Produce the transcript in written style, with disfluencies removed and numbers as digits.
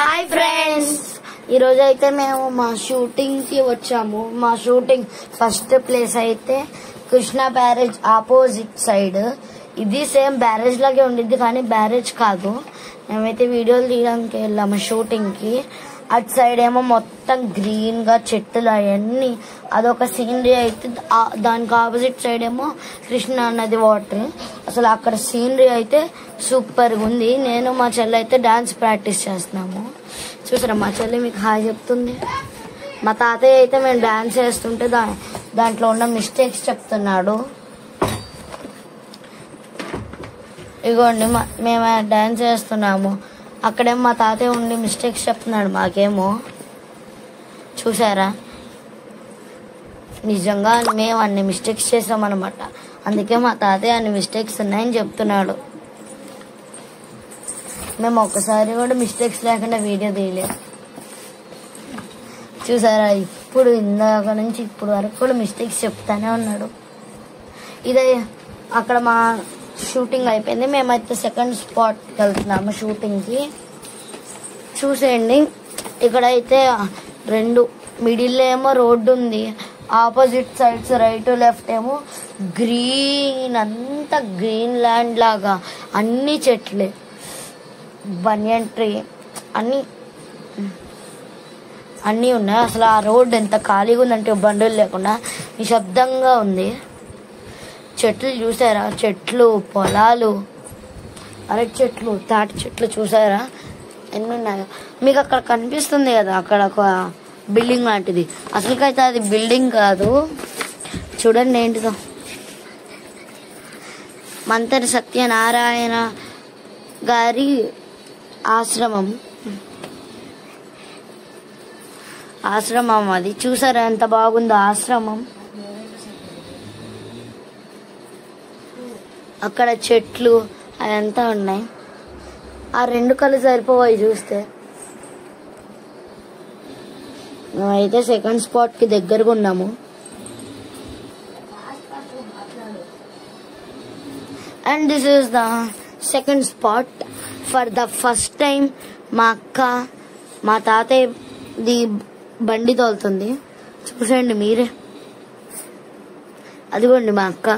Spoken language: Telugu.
హాయ్ ఫ్రెండ్స్, ఈరోజు అయితే మేము మా షూటింగ్ కి వచ్చాము. మా షూటింగ్ ఫస్ట్ ప్లేస్ అయితే కృష్ణా బ్యారేజ్ ఆపోజిట్ సైడ్. ఇది సేమ్ బ్యారేజ్ లాగే ఉండిద్ది కానీ బ్యారేజ్ కాదు. మేమైతే వీడియోలు తీయడానికి వెళ్ళాము షూటింగ్ కి. అటు సైడ్ ఏమో మొత్తం గ్రీన్ గా చెట్లు అవన్నీ అదొక సీనరీ అయితే, దానికి ఆపోజిట్ సైడ్ ఏమో కృష్ణా నది వాటర్. అసలు అక్కడ సీనరీ అయితే సూపర్ గా ఉంది. నేను మా చెల్లి అయితే డాన్స్ ప్రాక్టీస్ చేస్తున్నాము. చూసారా మా చెల్లి మీకు హాయ్ చెప్తుంది. మా తాతయ్య అయితే మేము డాన్స్ చేస్తుంటే దాంట్లో ఉన్న మిస్టేక్స్ చెప్తున్నాడు. ఇగోండి మేము డాన్స్ చేస్తున్నాము, అక్కడేమో మా తాతయ్య ఉండి మిస్టేక్స్ చెప్తున్నాడు మాకేమో. చూసారా, నిజంగా మేము అన్ని మిస్టేక్స్ చేసామన్నమాట. అందుకే మా తాతయ్య అన్ని మిస్టేక్స్ ఉన్నాయని చెప్తున్నాడు. మేము ఒక్కసారి కూడా మిస్టేక్స్ లేకుండా వీడియో తీయలేదు. చూసారా, ఇప్పుడు ఇందాక నుంచి ఇప్పుడు వరకు కూడా మిస్టేక్స్ చెప్తానే ఉన్నాడు. ఇదే అక్కడ మా షూటింగ్ అయిపోయింది. మేమైతే సెకండ్ స్పాట్కి వెళ్తున్నాము షూటింగ్ కి. చూసేయండి, ఇక్కడైతే రెండు మిడిల్ ఏమో రోడ్డు ఉంది, ఆపోజిట్ సైడ్స్ రైట్ లెఫ్ట్ ఏమో గ్రీన్, అంతా గ్రీన్ ల్యాండ్ లాగా అన్ని చెట్లే, బనియన్ ట్రీ అన్నీ ఉన్నాయి. అసలు ఆ రోడ్డు ఎంత ఖాళీగా ఉందంటే బండులు లేకుండా నిశ్శబ్దంగా ఉంది. చెట్లు చూసారా, చెట్లు, పొలాలు, అరటి చెట్లు, తాటి చెట్లు చూసారా ఎన్ని ఉన్నాయో. మీకు అక్కడ కనిపిస్తుంది కదా, అక్కడ ఒక బిల్డింగ్ లాంటిది. అసలుకైతే అది బిల్డింగ్ కాదు, చూడండి ఏంటిదో. మంతరి సత్యనారాయణ గారి ఆశ్రమం అది. చూసారా ఎంత బాగుందో ఆశ్రమం. అక్కడ చెట్లు అదంతా ఉన్నాయి. ఆ రెండు కళ్ళు సరిపోయి చూస్తే. మేమైతే సెకండ్ స్పాట్ కి దగ్గరగా ఉన్నాము. And this is the second spot. For the first time మా అక్క మా తాతయ్యది బండి తోలుతుంది. చూసండి మీరే, అదిగోండి మా అక్క.